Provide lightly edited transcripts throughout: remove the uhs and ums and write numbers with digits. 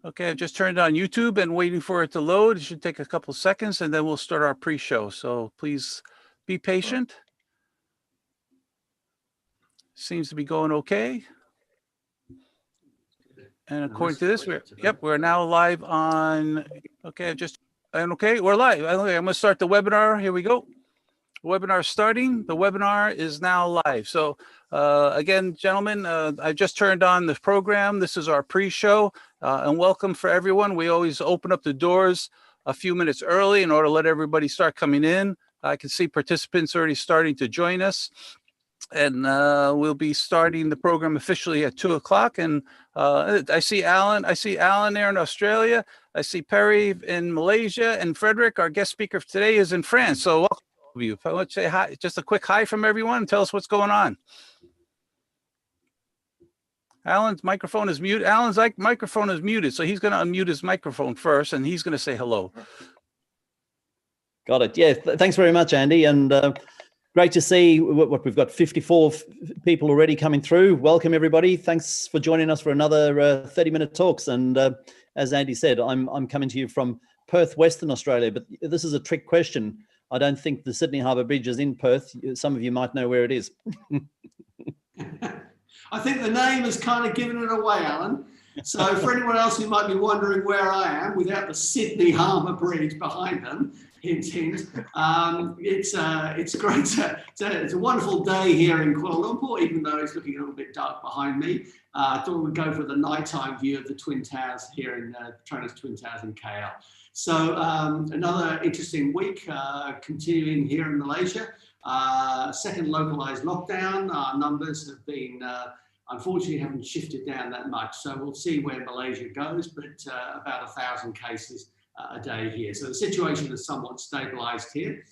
Okay, I've just turned on YouTube and waiting for it to load. It should take a couple seconds and then we'll start our pre-show. So please be patient. Seems to be going okay. And according to this, we're now live on, okay, we're live. I'm going to start the webinar. Here we go. Webinar starting. The webinar is now live. So again, gentlemen, I just turned on the program. This is our pre-show and welcome for everyone. We always open up the doors a few minutes early in order to let everybody start coming in. I can see participants already starting to join us. And we'll be starting the program officially at 2 o'clock. And I see Alan. I see Alan there in Australia. I see Perry in Malaysia. And Frederick, our guest speaker for today, is in France. So welcome to all of you. Let's say hi, just a quick hi from everyone and tell us what's going on. Alan's microphone is muted. Alan's microphone is muted. So he's going to unmute his microphone first and he's going to say hello. Got it. Yeah, thanks very much, Andy. And great to see what we've got 54 people already coming through. Welcome, everybody. Thanks for joining us for another 30-minute talks. And as Andy said, I'm coming to you from Perth, Western Australia, but this is a trick question. I don't think the Sydney Harbour Bridge is in Perth. Some of you might know where it is. I think the name has kind of given it away, Alan. So for anyone else who might be wondering where I am without the Sydney Harbour Bridge behind them, hint, hint. It's great. It's a wonderful day here in Kuala Lumpur, even though it's looking a little bit dark behind me. I thought we'd go for the nighttime view of the Twin Towers here in Petronas Twin Towers in KL. So another interesting week continuing here in Malaysia. Second localized lockdown. Our numbers have been unfortunately haven't shifted down that much. So we'll see where Malaysia goes, but about 1,000 cases a day here. So the situation has somewhat stabilized here.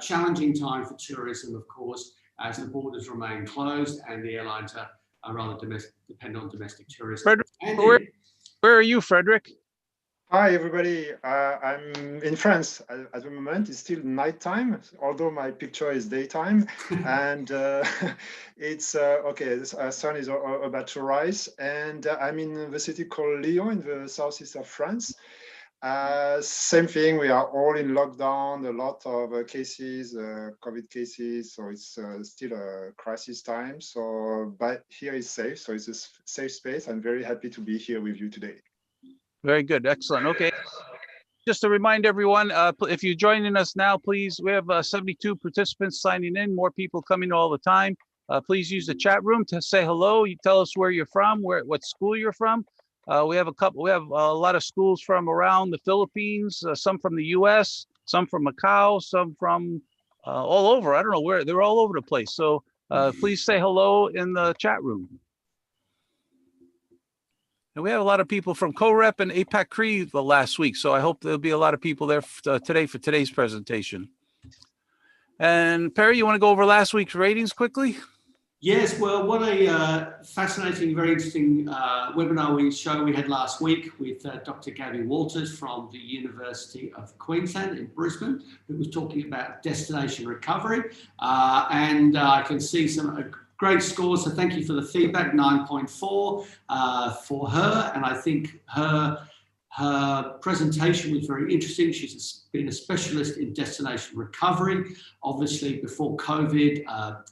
Challenging time for tourism, of course, as the borders remain closed and the airlines are rather dependent on domestic tourism. Frederick, where are you, Frederick? Hi, everybody. I'm in France at the moment. It's still nighttime, although my picture is daytime. And it's okay, the sun is about to rise. And I'm in the city called Lyon in the southeast of France. Same thing, we are all in lockdown, a lot of cases, COVID cases, so it's still a crisis time. So, but here is safe, so it's a safe space. I'm very happy to be here with you today. Very good, excellent. Okay, just to remind everyone, if you're joining us now, please, we have 72 participants signing in, more people coming all the time. Please use the chat room to say hello. You tell us where you're from, what school you're from. We have a lot of schools from around the Philippines, some from the US, some from Macau, some from all over. I don't know where, they're all over the place. So please say hello in the chat room. And we have a lot of people from CoRep and APAC Cree last week. So I hope there'll be a lot of people there today for today's presentation. And Perry, you want to go over last week's ratings quickly? Yes, well, what a fascinating, very interesting webinar we had last week with Dr. Gabby Walters from the University of Queensland in Brisbane, who was talking about destination recovery. And I can see some great scores, so thank you for the feedback, 9.4 for her. And I think her presentation was very interesting. She's been a specialist in destination recovery, obviously before COVID,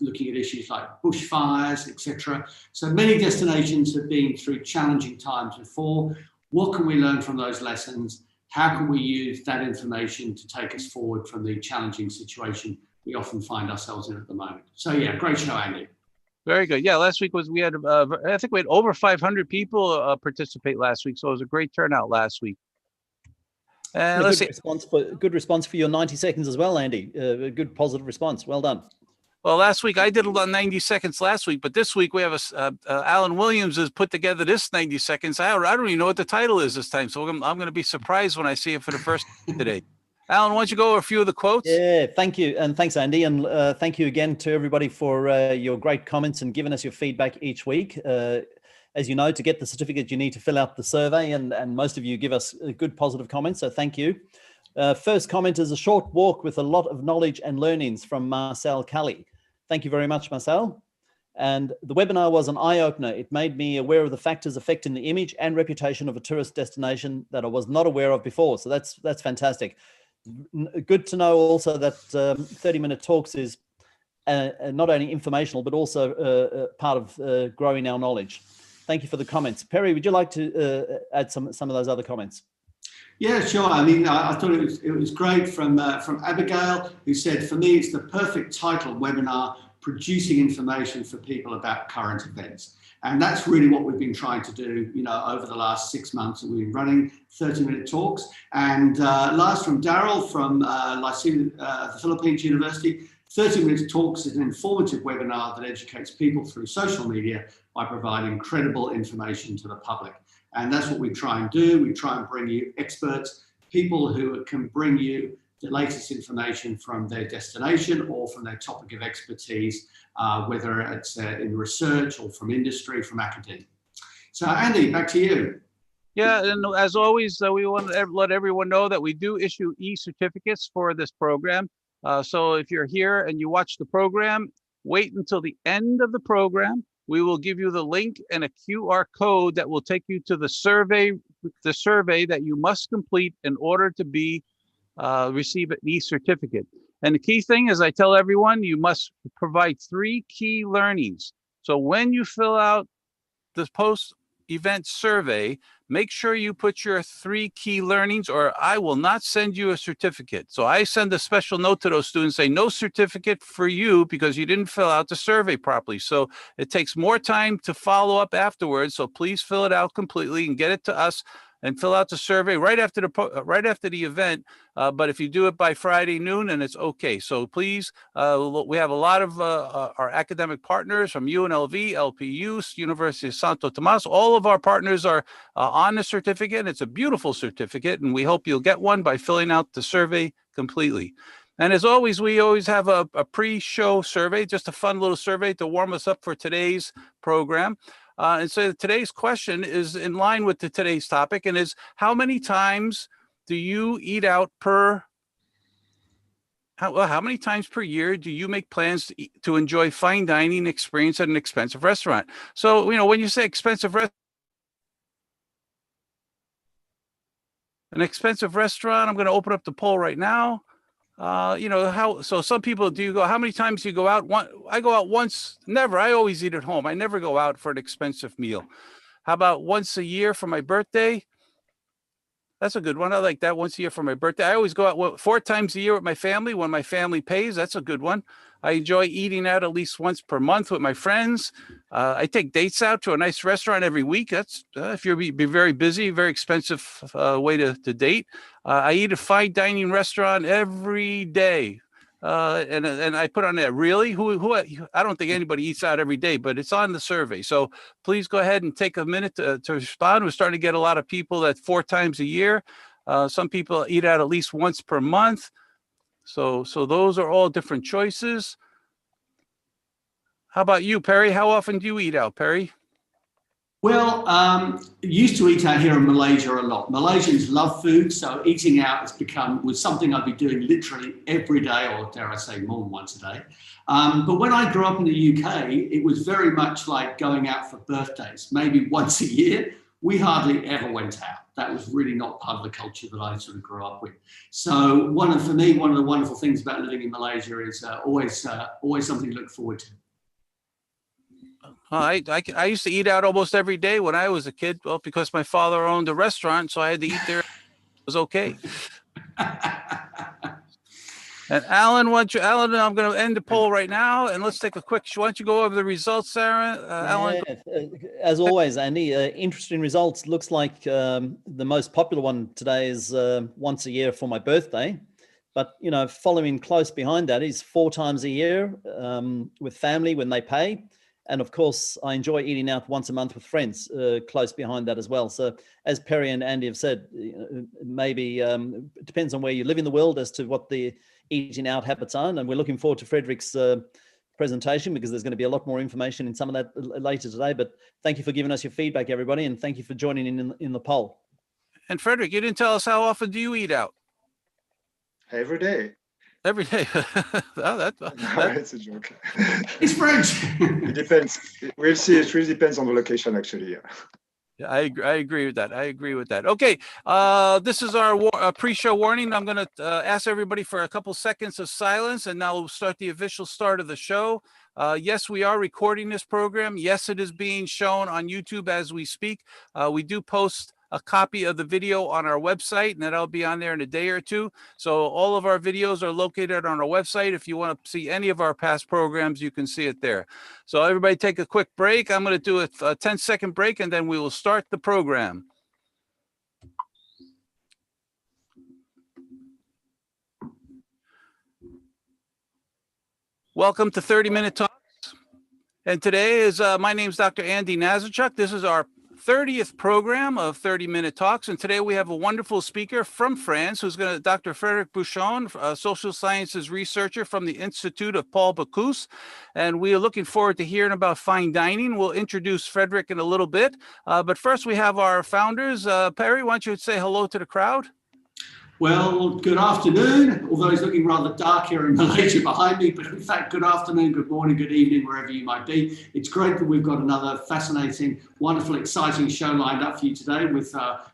looking at issues like bushfires, etc. So many destinations have been through challenging times before. What can we learn from those lessons? How can we use that information to take us forward from the challenging situation we often find ourselves in at the moment? So yeah, great show, Andy. Very good. Yeah, last week we had I think we had over 500 people participate last week, so it was a great turnout last week. And let's see. Good response for your 90 seconds as well, Andy. A good positive response. Well done. Well, last week I did about 90 seconds last week, but this week we have Alan Williams has put together this 90 seconds. I don't even know what the title is this time, so I'm going to be surprised when I see it for the first time today. Alan, why don't you go over a few of the quotes? Yeah, thank you. And thanks, Andy. And thank you again to everybody for your great comments and giving us your feedback each week. As you know, to get the certificate, you need to fill out the survey, and most of you give us good positive comments, so thank you. First comment is a short walk with a lot of knowledge and learnings from Marcel Kelly. Thank you very much, Marcel. And the webinar was an eye-opener. It made me aware of the factors affecting the image and reputation of a tourist destination that I was not aware of before. So that's fantastic. Good to know also that 30-minute talks is not only informational, but also part of growing our knowledge. Thank you for the comments. Perry, would you like to add some of those other comments? Yeah, sure. I mean, I thought it was great from Abigail, who said, for me, it's the perfect title webinar, producing information for people about current events. And that's really what we've been trying to do, over the last 6 months that we've been running 30-minute talks. And last from Daryl from the Philippines University, 30-minute talks is an informative webinar that educates people through social media by providing credible information to the public. And that's what we try and do. We try and bring you experts, people who can bring you the latest information from their destination or from their topic of expertise, whether it's in research or from industry, from academia. So Andy, back to you. Yeah, and as always, we want to let everyone know that we do issue e-certificates for this program. So if you're here and you watch the program, wait until the end of the program. We will give you the link and a QR code that will take you to the survey that you must complete in order to be receive an e-certificate. And the key thing is, I tell everyone, you must provide 3 key learnings. So when you fill out this post-event survey, make sure you put your 3 key learnings, or I will not send you a certificate. So I send a special note to those students saying no certificate for you because you didn't fill out the survey properly. So it takes more time to follow up afterwards. So please fill it out completely and get it to us and fill out the survey right after the event. But if you do it by Friday noon, and it's okay. So please, we have a lot of our academic partners from UNLV, LPU, University of Santo Tomas. All of our partners are on the certificate. It's a beautiful certificate, and we hope you'll get one by filling out the survey completely. And as always, we always have a pre-show survey, just a fun little survey to warm us up for today's program. And so today's question is in line with today's topic, and is how many times do you eat out how many times per year do you make plans to enjoy fine dining experience at an expensive restaurant? So, when you say expensive an expensive restaurant, I'm going to open up the poll right now. So some people, how many times do you go out? I go out once, never. I always eat at home. I never go out for an expensive meal. How about once a year for my birthday? That's a good one. I like that, once a year for my birthday. I always go out 4 times a year with my family when my family pays. That's a good one. I enjoy eating out at least once per month with my friends. I take dates out to a nice restaurant every week. That's if you're be very busy, very expensive way to date. I eat at a fine dining restaurant every day. And I put on that, really? Who? I don't think anybody eats out every day, but it's on the survey. So please go ahead and take a minute to respond. We're starting to get a lot of people that 4 times a year. Some people eat out at least once per month. So those are all different choices. How about you, Perry? How often do you eat out, Perry? Well, used to eat out here in Malaysia a lot. Malaysians love food, so eating out was something I'd be doing literally every day, or dare I say more than once a day. But when I grew up in the UK, it was very much like going out for birthdays, maybe once a year. We hardly ever went out. That was really not part of the culture that I sort of grew up with. So for me, one of the wonderful things about living in Malaysia is always something to look forward to. I used to eat out almost every day when I was a kid. Well, because my father owned a restaurant, so I had to eat there. It was okay. And Alan, I'm going to end the poll right now, and let's take a quick. Why don't you go over the results, Sarah? Alan. As always, Andy, interesting results. Looks like the most popular one today is once a year for my birthday. But, following close behind that is 4 times a year with family when they pay. And of course, I enjoy eating out once a month with friends, close behind that as well. So as Perry and Andy have said, maybe it depends on where you live in the world as to what the eating out habits are. And we're looking forward to Frederick's presentation, because there's going to be a lot more information in some of that later today. But thank you for giving us your feedback, everybody. And thank you for joining in the poll. And Frederick, you didn't tell us, how often do you eat out? Every day. Every day. It's a joke. It's French. It depends. We'll see. It really depends on the location, actually. Yeah, I agree with that. I agree with that. Okay, this is our pre-show warning. I'm going to ask everybody for a couple seconds of silence, and now we'll start the official start of the show. Yes, we are recording this program. Yes, it is being shown on YouTube as we speak. We do post a copy of the video on our website, and that'll be on there in a day or two. So all of our videos are located on our website. If you want to see any of our past programs, you can see it there. So everybody take a quick break. I'm going to do a 10-second break, and then we will start the program. Welcome to 30-Minute Talks. And today is, my name's Dr. Andy Nazarchuk. This is our 30th program of 30-Minute Talks. And today we have a wonderful speaker from France who's going to, Dr. Frederic Bouchon, a social sciences researcher from the Institute of Paul Bocuse. And we are looking forward to hearing about fine dining. We'll introduce Frederic in a little bit. But first we have our founders. Perry, why don't you say hello to the crowd? Well, good afternoon, although it's looking rather dark here in Malaysia behind me, but in fact, good afternoon, good morning, good evening, wherever you might be. It's great that we've got another fascinating, wonderful, exciting show lined up for you today with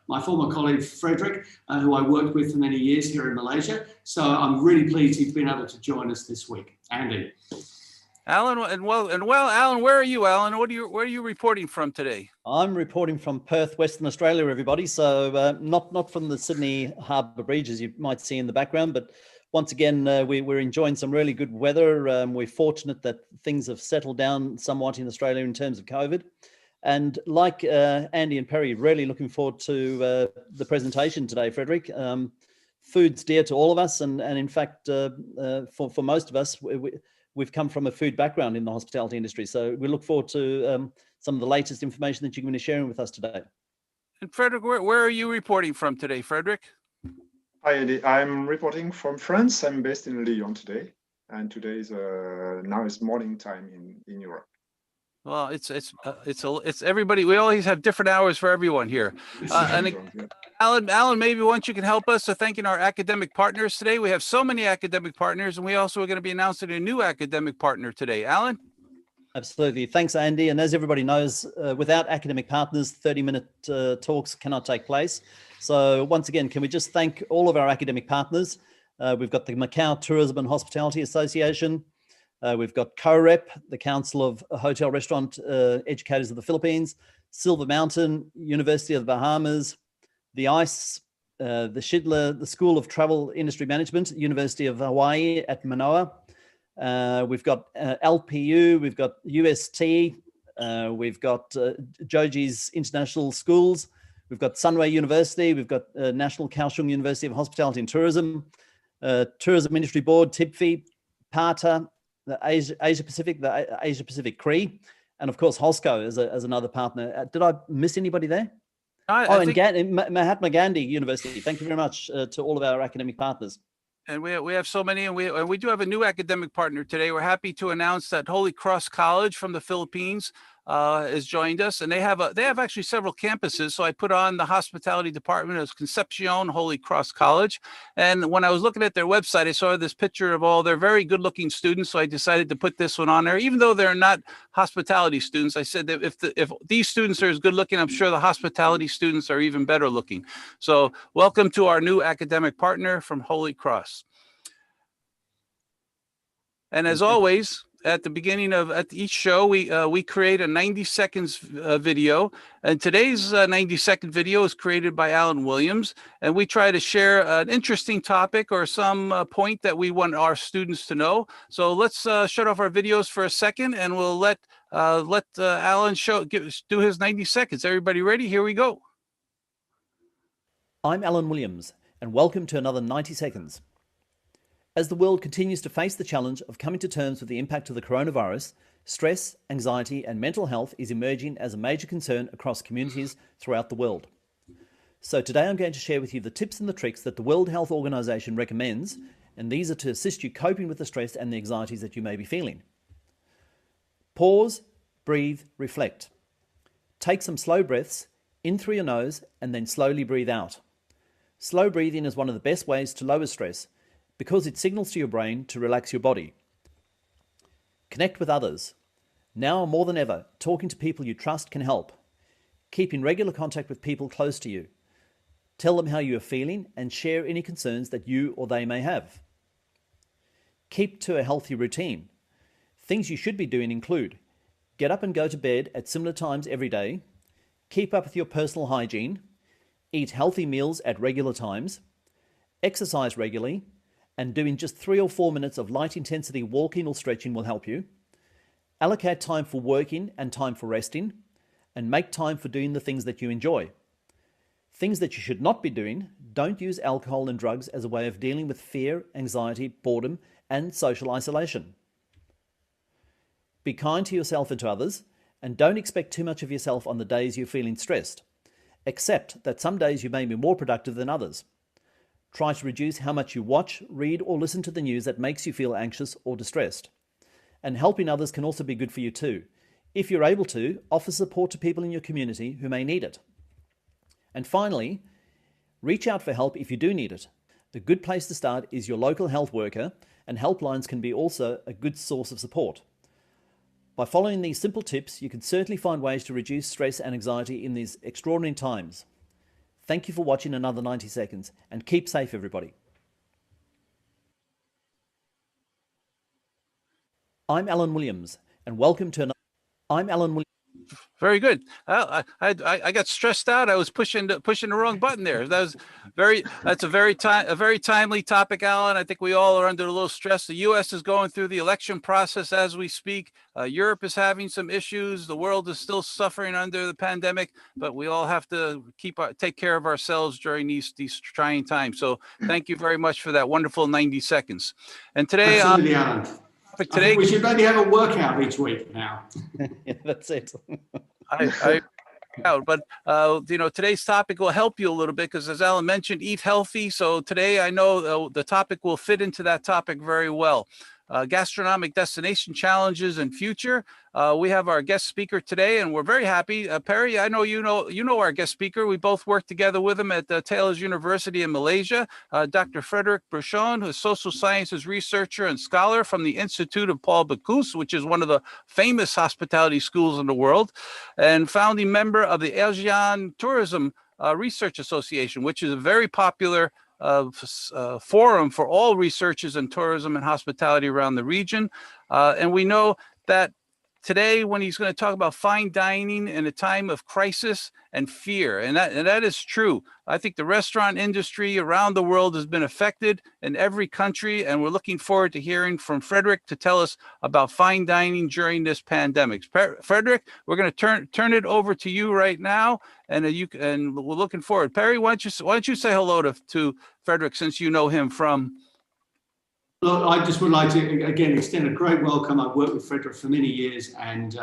my former colleague, Frederic, who I worked with for many years here in Malaysia. So I'm really pleased he's been able to join us this week. Andy. Alan, Alan, where are you, Alan? Where are you reporting from today? I'm reporting from Perth, Western Australia, everybody. So not from the Sydney Harbour Bridge, as you might see in the background, but once again, we're enjoying some really good weather. We're fortunate that things have settled down somewhat in Australia in terms of COVID. And like Andy and Perry, really looking forward to the presentation today, Frederic. Food's dear to all of us. And in fact, for most of us, we've come from a food background in the hospitality industry. So we look forward to some of the latest information that you're going to be sharing with us today. And Frederic, where are you reporting from today, Frederic? Hi, Andy. I'm reporting from France. I'm based in Lyon today. And today is now is morning time in Europe. Well, it's everybody. We always have different hours for everyone here. Alan, maybe once you can help us to thanking our academic partners today. We have so many academic partners, and we also are going to be announcing a new academic partner today. Alan? Absolutely. Thanks, Andy. And as everybody knows, without academic partners, 30-minute talks cannot take place. So once again, can we just thank all of our academic partners? We've got the Macau Tourism and Hospitality Association. We've got COREP, the Council of Hotel Restaurant Educators of the Philippines, Silver Mountain, University of the Bahamas, the ICE, the Schindler, the School of Travel Industry Management, University of Hawaii at Manoa. We've got LPU, we've got UST, we've got Joji's International Schools, we've got Sunway University, we've got National Kaohsiung University of Hospitality and Tourism, Tourism Industry Board, TIPFI, PATA, the Asia Pacific CRE, and of course HOSCO as another partner. Did I miss anybody there? Mahatma Gandhi University. Thank you very much to all of our academic partners. And we have so many, and we do have a new academic partner today. We're happy to announce that Holy Cross College from the Philippines has joined us, and they have actually several campuses. So I put on the hospitality department as Concepcion Holy Cross College. And when I was looking at their website, I saw this picture of all their very good looking students. So I decided to put this one on there, even though they're not hospitality students. I said that if these students are as good looking, I'm sure the hospitality students are even better looking. So welcome to our new academic partner from Holy Cross. And as always, at the beginning of each show, we create a 90 seconds video, and today's 90-second video is created by Alan Williams, and we try to share an interesting topic or some point that we want our students to know. So let's shut off our videos for a second, and we'll let Alan do his 90 seconds. Everybody ready? Here we go. I'm Alan Williams, and welcome to another 90 seconds. As the world continues to face the challenge of coming to terms with the impact of the coronavirus, stress, anxiety, and mental health is emerging as a major concern across communities throughout the world. So today I'm going to share with you the tips and the tricks that the World Health Organization recommends, and these are to assist you coping with the stress and the anxieties that you may be feeling. Pause, breathe, reflect. Take some slow breaths in through your nose and then slowly breathe out. Slow breathing is one of the best ways to lower stress, because it signals to your brain to relax your body. Connect with others. Now more than ever, talking to people you trust can help. Keep in regular contact with people close to you. Tell them how you are feeling and share any concerns that you or they may have. Keep to a healthy routine. Things you should be doing include: get up and go to bed at similar times every day, keep up with your personal hygiene, eat healthy meals at regular times, exercise regularly, and doing just 3 or 4 minutes of light intensity walking or stretching will help you. Allocate time for working and time for resting, and make time for doing the things that you enjoy. Things that you should not be doing: don't use alcohol and drugs as a way of dealing with fear, anxiety, boredom, and social isolation. Be kind to yourself and to others, and don't expect too much of yourself on the days you're feeling stressed. Accept that some days you may be more productive than others. Try to reduce how much you watch, read, or listen to the news that makes you feel anxious or distressed. And helping others can also be good for you too. If you're able to, offer support to people in your community who may need it. And finally, reach out for help if you do need it. The good place to start is your local health worker, and helplines can be also a good source of support. By following these simple tips, you can certainly find ways to reduce stress and anxiety in these extraordinary times. Thank you for watching another 90 seconds, and keep safe, everybody. I'm Alan Williams, and welcome to Very good. I got stressed out. I was pushing the wrong button there. That's a very timely topic, Alan. I think we all are under a little stress. The U.S. is going through the election process as we speak. Europe is having some issues. The world is still suffering under the pandemic, but we all have to take care of ourselves during these trying times. So thank you very much for that wonderful 90 seconds. And today, absolutely, Alan. I think we should maybe have a workout each week now. Yeah, that's it. But today's topic will help you a little bit because, as Alan mentioned, eat healthy. So today, I know the topic will fit into that topic very well. Gastronomic destination challenges and future. We have our guest speaker today, and we're very happy. Perry, I know you know our guest speaker. We both worked together with him at Taylor's University in Malaysia. Dr. Frederick Bruchon, who is social sciences researcher and scholar from the Institute of Paul Bocuse, which is one of the famous hospitality schools in the world, and founding member of the Asian Tourism Research Association, which is a very popular forum for all researchers in tourism and hospitality around the region. And we know that today, when he's going to talk about fine dining in a time of crisis and fear, and that is true. I think the restaurant industry around the world has been affected in every country, and we're looking forward to hearing from Frederick to tell us about fine dining during this pandemic. Frederick, we're going to turn it over to you right now, and we're looking forward. Perry, why don't you say hello to Frederick, since you know him from. Look, I just would like to, again, extend a great welcome. I've worked with Frederick for many years, and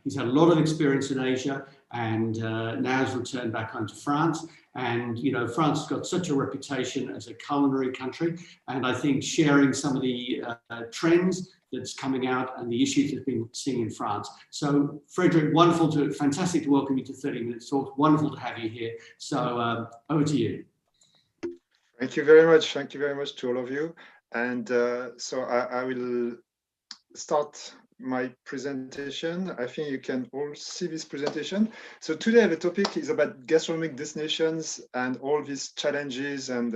he's had a lot of experience in Asia, and now has returned back home to France. And, France has got such a reputation as a culinary country, and I think sharing some of the trends that's coming out and the issues that's been seen in France. So, Frederick, fantastic to welcome you to 30 Minutes Talk. Wonderful to have you here. So, over to you. Thank you very much. Thank you very much to all of you. And so I will start my presentation. I think you can all see this presentation. So today the topic is about gastronomic destinations and all these challenges and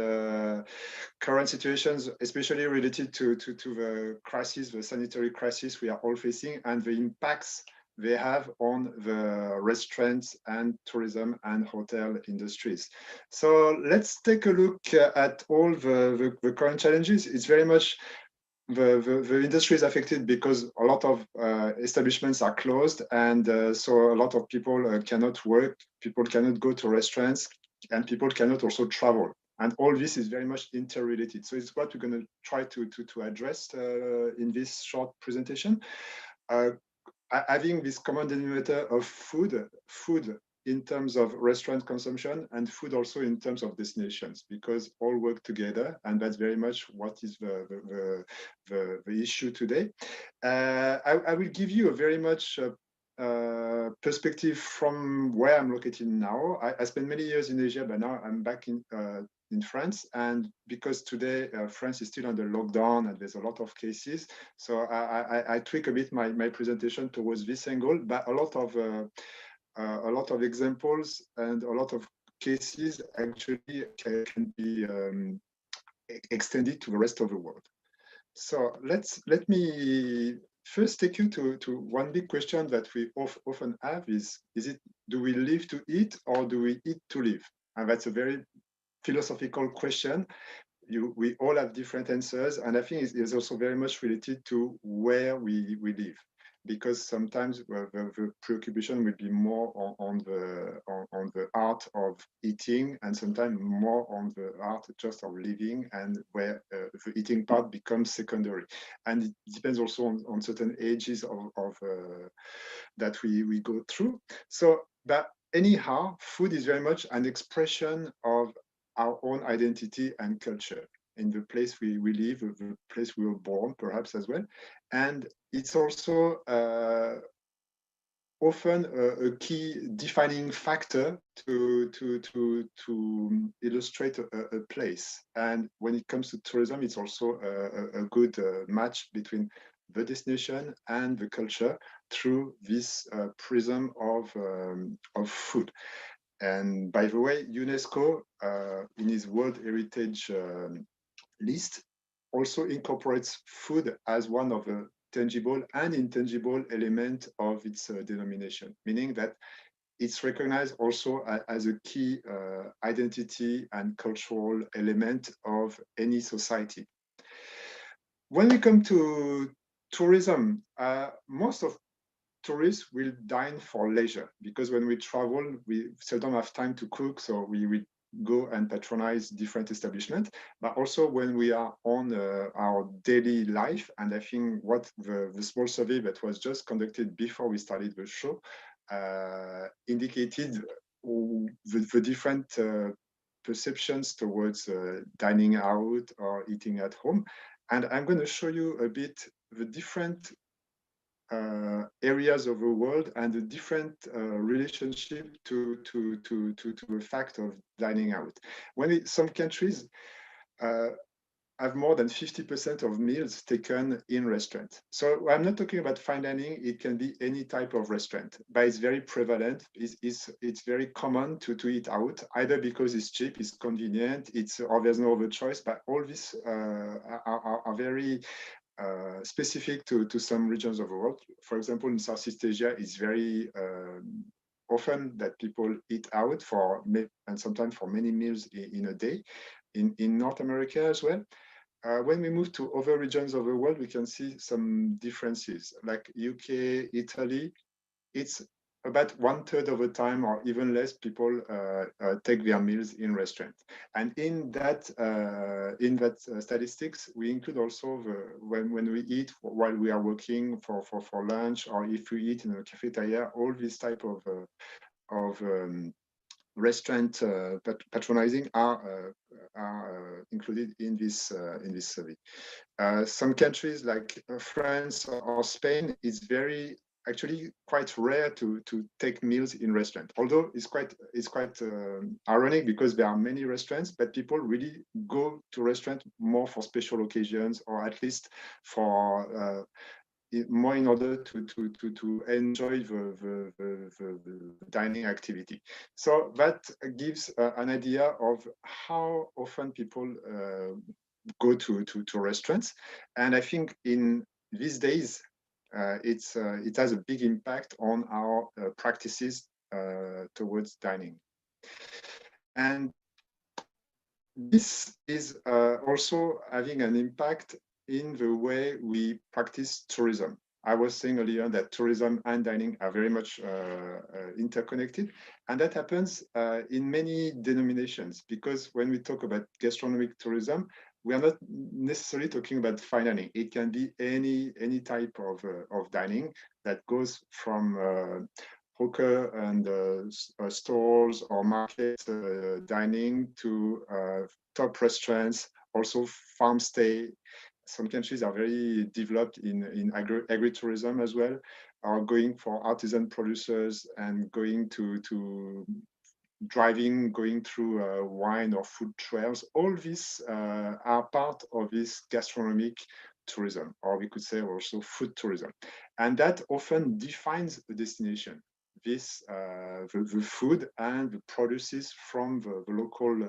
current situations, especially related to the crisis, the sanitary crisis we are all facing, and the impacts they have on the restaurants and tourism and hotel industries. So let's take a look at all the current challenges. It's very much the industry is affected because a lot of establishments are closed, and so a lot of people cannot work, people cannot go to restaurants, and people cannot also travel. And all this is very much interrelated. So it's what we're going to try to address in this short presentation. Having this common denominator of food in terms of restaurant consumption and food also in terms of destinations, because all work together, and that's very much what is the issue today. I will give you a very much perspective from where I'm located now. I spent many years in Asia, but now I'm back in in France, and because today France is still under lockdown and there's a lot of cases, so I tweak a bit my presentation towards this angle, but a lot of examples and a lot of cases actually can be extended to the rest of the world. So let me first take you to one big question that we often have is it, do we live to eat or do we eat to live? And that's a very philosophical question. We all have different answers, and I think it's also very much related to where we live, because sometimes the preoccupation will be more on the art of eating, and sometimes more on the art just of living, and where the eating part becomes secondary. And it depends also on certain ages of that we go through. So, but anyhow, food is very much an expression of our own identity and culture in the place we live, the place we were born, perhaps as well. And it's also often a key defining factor to illustrate a place. And when it comes to tourism, it's also a good match between the destination and the culture through this prism of food. And by the way, UNESCO, in its World Heritage list, also incorporates food as one of the tangible and intangible element of its denomination, meaning that it's recognized also as a key identity and cultural element of any society. When we come to tourism, most of tourists will dine for leisure, because when we travel, we seldom have time to cook, so we go and patronize different establishments. But also when we are on our daily life, and I think what the small survey that was just conducted before we started the show indicated the different perceptions towards dining out or eating at home. And I'm going to show you a bit the different areas of the world and the different relationship to the fact of dining out. Some countries have more than 50% of meals taken in restaurants. So I'm not talking about fine dining, it can be any type of restaurant, but it's very prevalent. It's very common to eat out, either because it's cheap, it's convenient, or there's no other choice, but all these are very specific to some regions of the world. For example, in Southeast Asia, it's very often that people eat out and sometimes for many meals in a day. In North America as well. When we move to other regions of the world, we can see some differences. Like UK, Italy, it's about 1/3 of the time, or even less, people take their meals in restaurants. And in that statistics, we include also when we eat while we are working for lunch, or if we eat in a cafeteria, all these type of restaurant patronizing are included in this survey. Some countries like France or Spain, it's actually quite rare to take meals in restaurant. Although it's quite ironic, because there are many restaurants, but people really go to restaurant more for special occasions, or at least for more in order to enjoy the dining activity. So that gives an idea of how often people go to restaurants. And I think in these days, it has a big impact on our practices towards dining. And this is also having an impact in the way we practice tourism. I was saying earlier that tourism and dining are very much interconnected, and that happens in many denominations, because when we talk about gastronomic tourism, we are not necessarily talking about fine dining. It can be any type of dining that goes from hawker and stores or market dining to top restaurants, also farm stay. Some countries are very developed in agritourism as well, are going for artisan producers and going to driving, going through wine or food trails, all these are part of this gastronomic tourism, or we could say also food tourism. And that often defines the destination. This, the food and the produces from the local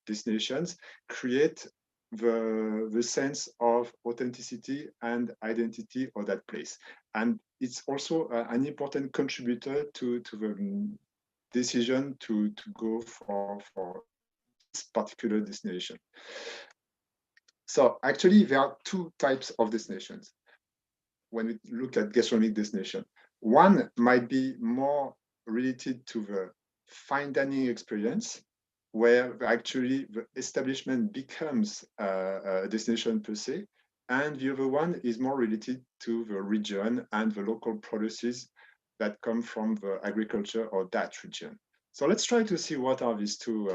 destinations create the sense of authenticity and identity of that place. And it's also an important contributor to the decision to go for this particular destination. So actually, there are two types of destinations when we look at gastronomic destination. One might be more related to the fine dining experience, where actually the establishment becomes a destination per se, and the other one is more related to the region and the local produces that come from the agriculture of that region. So let's try to see what are these two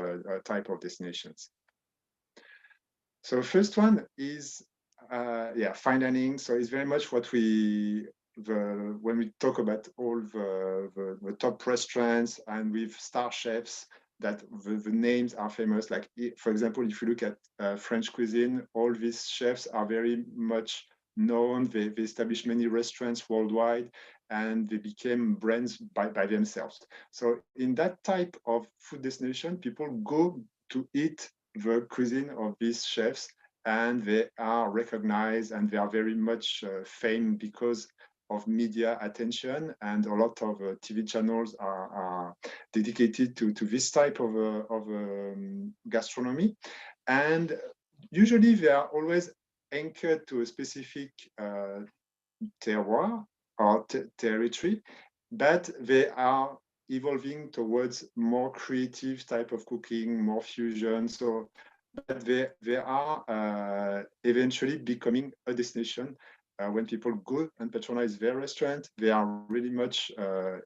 type of destinations. So first one is fine dining. So it's very much what when we talk about all the top restaurants and with star chefs, that the names are famous. Like, for example, if you look at French cuisine, all these chefs are very much known. They established many restaurants worldwide, and they became brands by themselves. So in that type of food destination, people go to eat the cuisine of these chefs, and they are recognized and they are very much famed because of media attention, and a lot of TV channels are dedicated to this type of gastronomy. And usually they are always anchored to a specific terroir or territory, but they are evolving towards more creative type of cooking, more fusion. So but they are eventually becoming a destination. When people go and patronize their restaurant, they are really much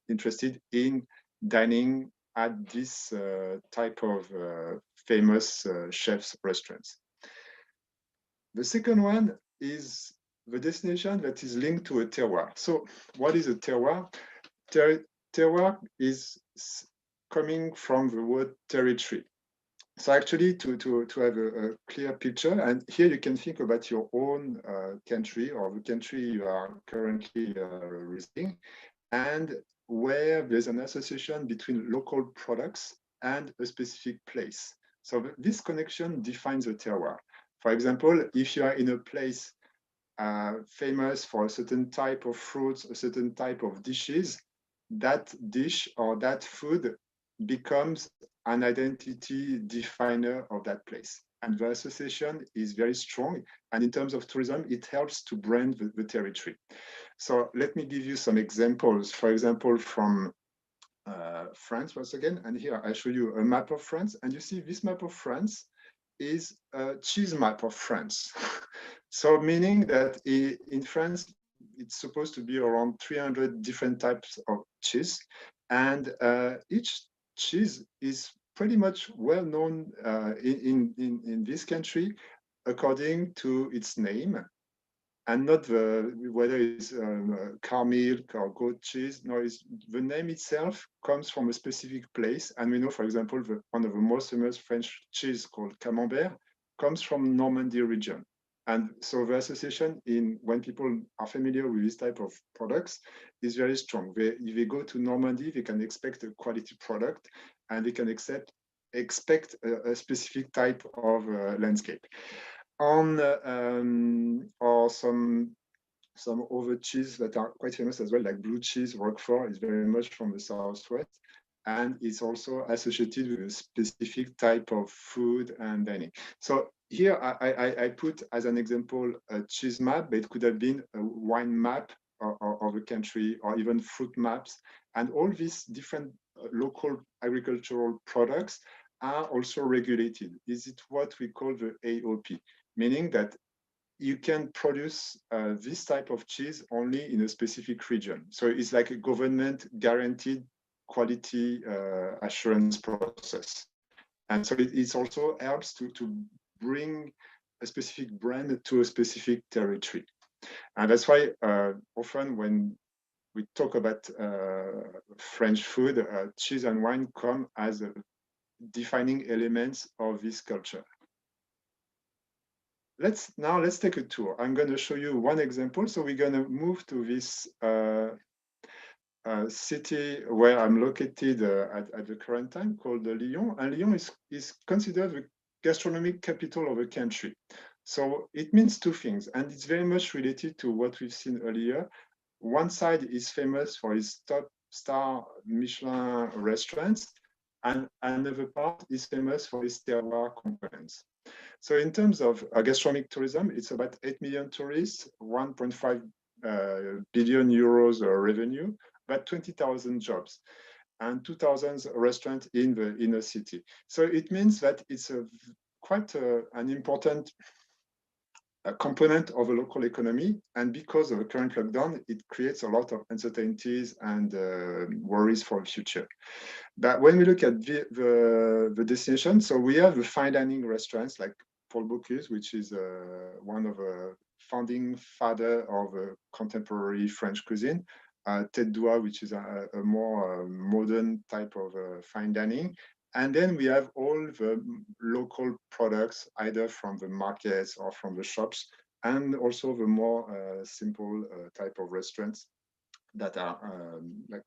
interested in dining at this type of famous chefs' restaurants. The second one is the destination that is linked to a terroir. So what is a terroir? Terroir is coming from the word territory. So actually, to have a clear picture, and here you can think about your own country or the country you are currently visiting, and where there's an association between local products and a specific place. So this connection defines a terroir. For example, if you are in a place famous for a certain type of fruits, a certain type of dishes, that dish or that food becomes an identity definer of that place. And the association is very strong. And in terms of tourism, it helps to brand the territory. So let me give you some examples. For example, from France once again. And here I show you a map of France. And you see this map of France is a cheese map of France. So meaning that in France, it's supposed to be around 300 different types of cheese. And each cheese is pretty much well known in this country according to its name, and not whether it's cow milk or goat cheese. No, the name itself comes from a specific place. And we know, for example, one of the most famous French cheese called Camembert comes from Normandy region. And so the association when people are familiar with this type of products is very strong. If they go to Normandy, they can expect a quality product, and they can expect a specific type of landscape. Or some other cheese that are quite famous as well, like blue cheese. Roquefort is very much from the southwest, and it's also associated with a specific type of food and dining. So here I put as an example a cheese map, but it could have been a wine map of a country, or even fruit maps. And all these different local agricultural products are also regulated. Is it what we call the AOP, meaning that you can produce this type of cheese only in a specific region. So it's like a government guaranteed quality assurance process. And so it also helps to bring a specific brand to a specific territory. And that's why often when we talk about French food, cheese and wine come as defining elements of this culture. Let's take a tour. I'm going to show you one example. So we're going to move to this city where I'm located at the current time, called Lyon. And Lyon is considered the gastronomic capital of a country. So it means two things, and it's very much related to what we've seen earlier. One side is famous for its top star Michelin restaurants, and another part is famous for its terroir components. So in terms of gastronomic tourism, it's about 8 million tourists, 1.5 billion euros revenue, about 20,000 jobs, and 2,000 restaurants in the inner city. So it means that it's quite an important component of a local economy, and because of the current lockdown, it creates a lot of uncertainties and worries for the future. But when we look at the destination, so we have the fine dining restaurants like Paul Bocuse, which is one of the founding father of contemporary French cuisine, Tête d'Oie, which is a more modern type of fine dining. And then we have all the local products, either from the markets or from the shops, and also the more simple type of restaurants that are like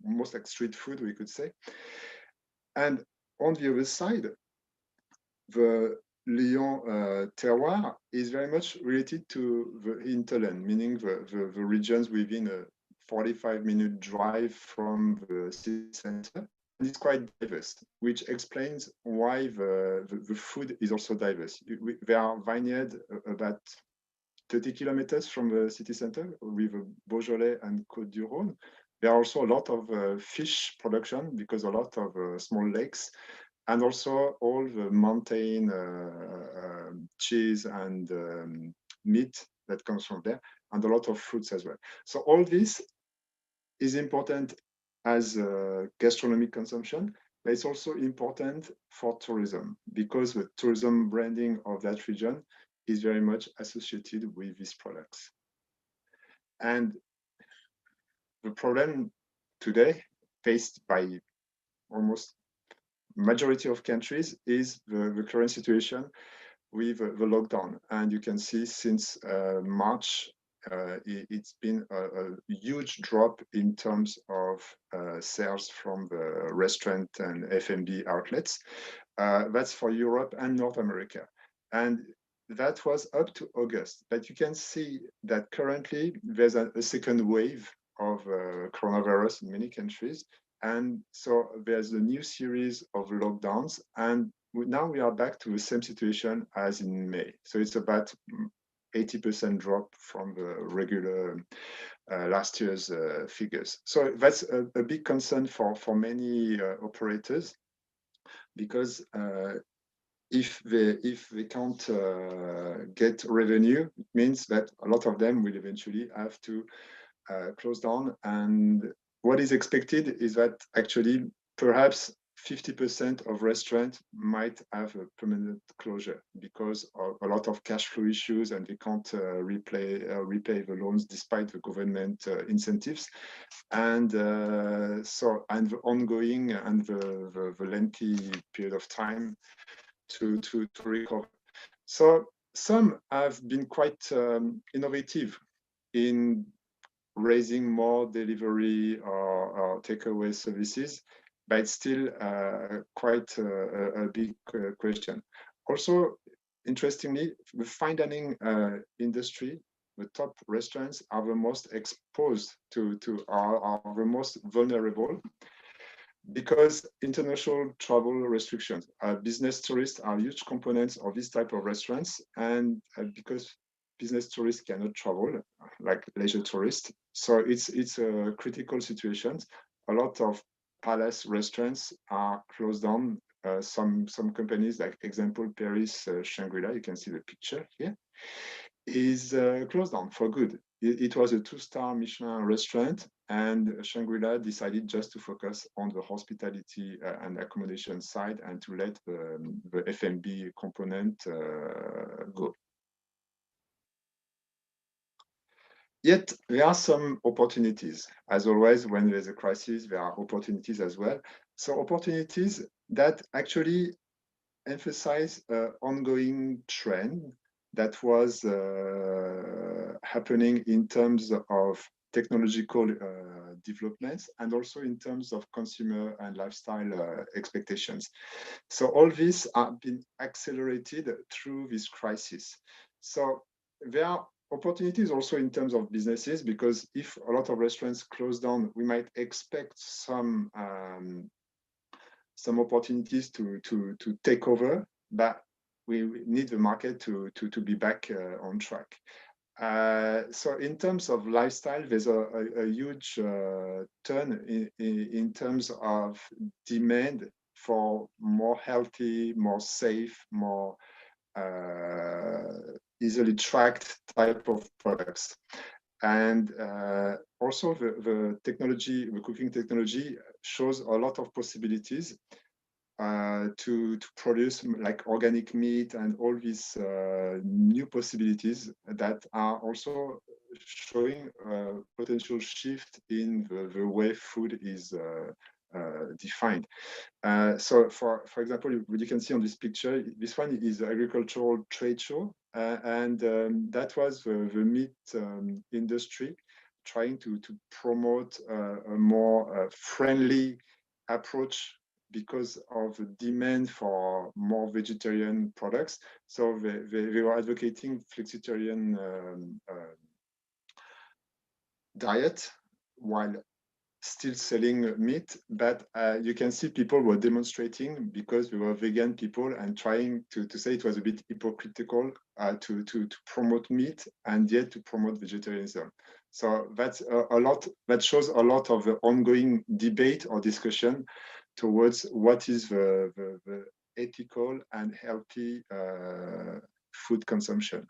almost like street food, we could say. And on the other side, the Lyon terroir is very much related to the hinterland, meaning the regions within a 45-minute drive from the city center. It's quite diverse, which explains why the food is also diverse. There are vineyards about 30 kilometers from the city center with Beaujolais and Côte du Rhône. There are also a lot of fish production because a lot of small lakes, and also all the mountain cheese and meat that comes from there, and a lot of fruits as well. So all this is important as gastronomic consumption, but it's also important for tourism, because the tourism branding of that region is very much associated with these products. And the problem today faced by almost majority of countries is the current situation with the lockdown. And you can see since March, it's been a huge drop in terms of sales from the restaurant and F&B outlets. That's for Europe and North America. And that was up to August. But you can see that currently there's a second wave of coronavirus in many countries. And so there's a new series of lockdowns. And now we are back to the same situation as in May. So it's about 80% drop from the regular last year's figures. So that's a big concern for many operators, because if they can't get revenue, it means that a lot of them will eventually have to close down. And what is expected is that actually perhaps 50% of restaurants might have a permanent closure because of a lot of cash flow issues, and they can't repay the loans despite the government incentives, and so the ongoing and the lengthy period of time to recover. So some have been quite innovative in raising more delivery or takeaway services, but it's still quite a big question. Also, interestingly, the fine dining industry, the top restaurants are the most exposed are the most vulnerable, because international travel restrictions. Business tourists are huge components of this type of restaurants, and because business tourists cannot travel like leisure tourists, so it's a critical situation. A lot of palace restaurants are closed down. Some companies, like example Paris Shangri-La, you can see the picture here, is closed down for good. It was a 2-star Michelin restaurant, and Shangri-La decided just to focus on the hospitality and accommodation side, and to let the F&B component go. Yet there are some opportunities. As always, when there's a crisis, there are opportunities as well. So opportunities that actually emphasize an ongoing trend that was happening in terms of technological developments and also in terms of consumer and lifestyle expectations. So all this have been accelerated through this crisis. So there are opportunities also in terms of businesses, because if a lot of restaurants close down, we might expect some opportunities to take over, but we need the market to be back on track. So in terms of lifestyle, there's a huge turn in terms of demand for more healthy, more safe, more easily tracked type of products. And also the technology, the cooking technology shows a lot of possibilities to produce like organic meat and all these new possibilities that are also showing a potential shift in the way food is defined. So for example, you can see on this picture, this one is the agricultural trade show, and that was the meat industry trying to promote a more friendly approach because of the demand for more vegetarian products. So they were advocating flexitarian diet while still selling meat, but you can see people were demonstrating because we were vegan people and trying to say it was a bit hypocritical to promote meat and yet to promote vegetarianism. So that's a lot, that shows a lot of the ongoing debate or discussion towards what is the ethical and healthy food consumption.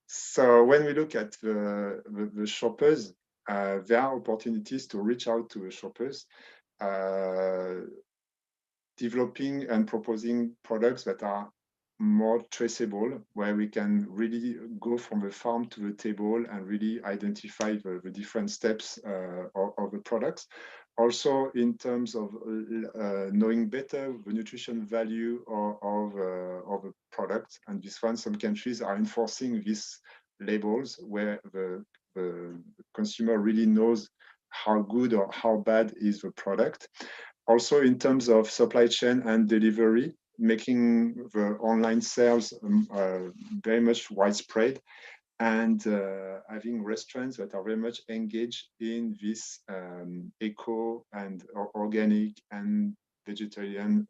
So when we look at the shoppers, there are opportunities to reach out to the shoppers, developing and proposing products that are more traceable, where we can really go from the farm to the table and really identify the different steps of the products. Also, in terms of knowing better the nutrition value of a product, and this one, some countries are enforcing these labels where the consumer really knows how good or how bad is the product. Also, in terms of supply chain and delivery, making the online sales very much widespread, and having restaurants that are very much engaged in this eco and organic and vegetarian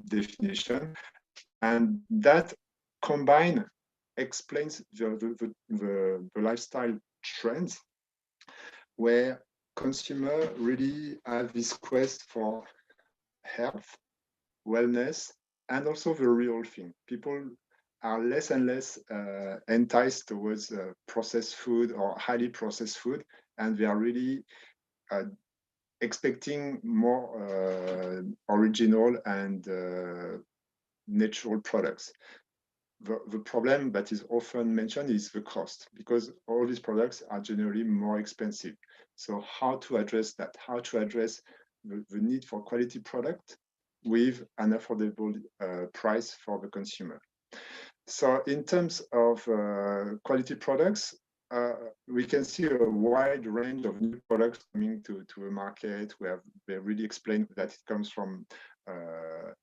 definition. And that combined explains the lifestyle trends where consumers really have this quest for health, wellness, and also the real thing. People are less and less enticed towards processed food or highly processed food, and they are really expecting more original and natural products. The problem that is often mentioned is the cost, because all these products are generally more expensive. So how to address that? How to address the need for quality product with an affordable price for the consumer. So in terms of quality products, we can see a wide range of new products coming to a market where they really explain that it comes from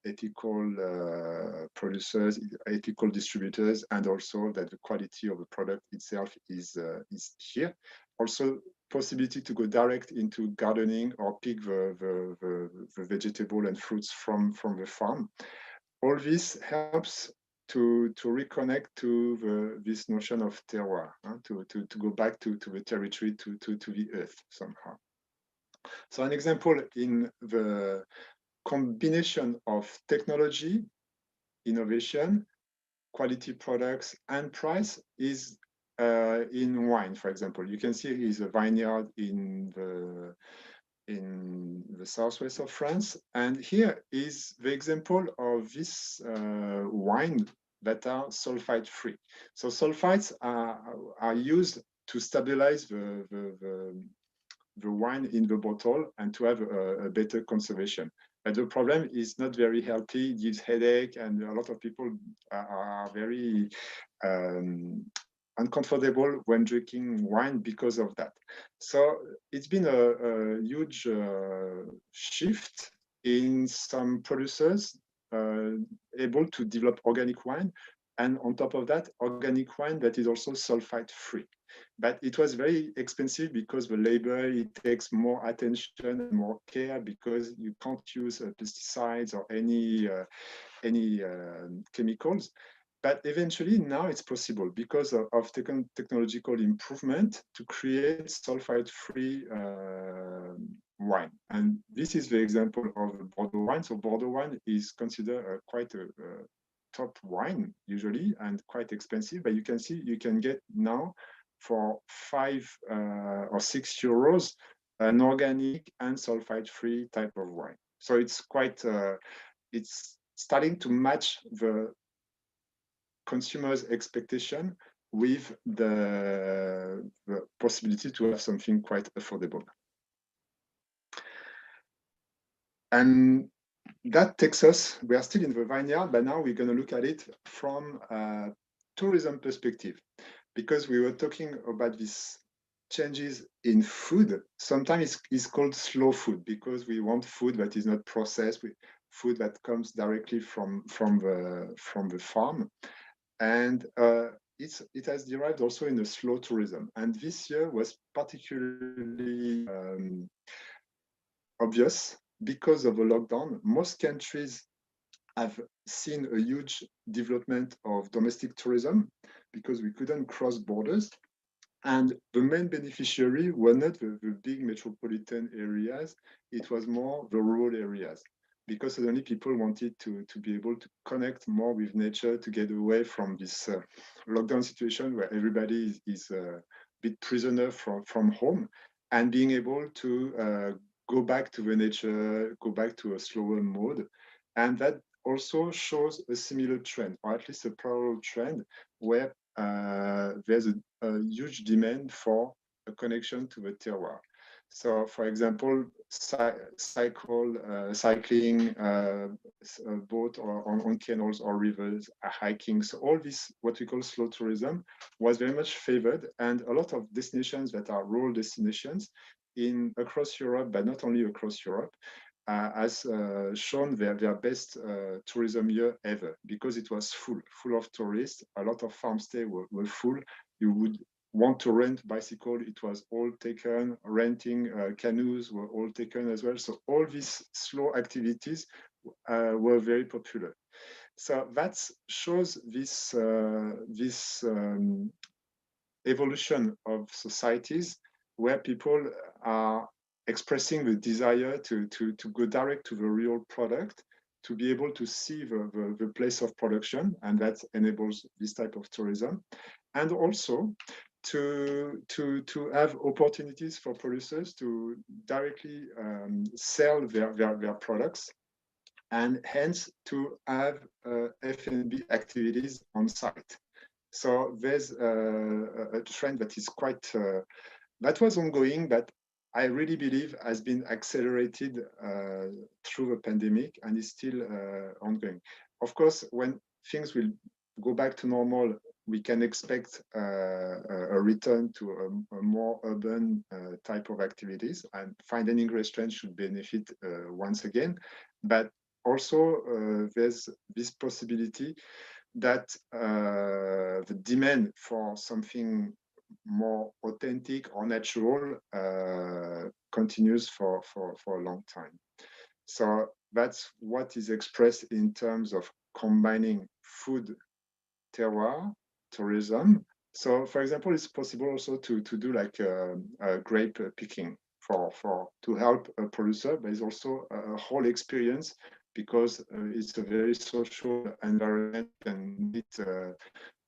ethical producers, ethical distributors, and also that the quality of the product itself is here. Also, possibility to go direct into gardening or pick the vegetable and fruits from the farm. All this helps to reconnect to this notion of terroir, to go back to the territory, to the earth somehow. So an example in the combination of technology, innovation, quality products, and price is in wine, for example. You can see is a vineyard in the southwest of France. And here is the example of this wine that are sulfite free. So sulfites are used to stabilize the wine in the bottle and to have a better conservation. But the problem is not very healthy, it gives headache, and a lot of people are very uncomfortable when drinking wine because of that. So it's been a huge shift in some producers able to develop organic wine, and on top of that, organic wine that is also sulfite free. But it was very expensive because the labor, it takes more attention and more care because you can't use pesticides or any chemicals. But eventually now it's possible because of technological improvement to create sulfite-free wine. And this is the example of Bordeaux wine. So Bordeaux wine is considered quite a top wine usually and quite expensive, but you can see you can get now for 5 or 6 euros an organic and sulfite-free type of wine. So it's quite, it's starting to match the consumer's expectation with the possibility to have something quite affordable. And that takes us, we are still in the vineyard, but now we're going to look at it from a tourism perspective, because we were talking about these changes in food. Sometimes it's called slow food because we want food that is not processed, food that comes directly from the farm. And it has derived also in a slow tourism. And this year was particularly obvious because of the lockdown. Most countries have seen a huge development of domestic tourism because we couldn't cross borders. And the main beneficiary were not the big metropolitan areas, it was more the rural areas, because suddenly people wanted to be able to connect more with nature, to get away from this lockdown situation where everybody is a bit prisoner from home, and being able to go back to the nature, go back to a slower mode. And that also shows a similar trend, or at least a parallel trend, where there's a huge demand for a connection to the terroir. So, for example, cycling, boat or on canals or rivers, hiking. So all this, what we call slow tourism, was very much favored, and a lot of destinations that are rural destinations across Europe, but not only across Europe, has shown their best tourism year ever, because it was full of tourists. A lot of farmstays were full. You would want to rent bicycle, it was all taken. Renting canoes were all taken as well. So all these slow activities were very popular. So that shows this evolution of societies where people are expressing the desire to go direct to the real product, to be able to see the place of production, and that enables this type of tourism. And also to have opportunities for producers to directly sell their products, and hence to have F&B activities on site. So there's a trend that is quite, that was ongoing, but I really believe has been accelerated through the pandemic and is still ongoing. Of course, when things will go back to normal, we can expect a return to a more urban type of activities, and fine dining restaurants should benefit once again. But also there's this possibility that the demand for something more authentic or natural continues for a long time. So that's what is expressed in terms of combining food, terroir, tourism. So, for example, it's possible also to do like a grape picking to help a producer, but it's also a whole experience, because it's a very social environment and meet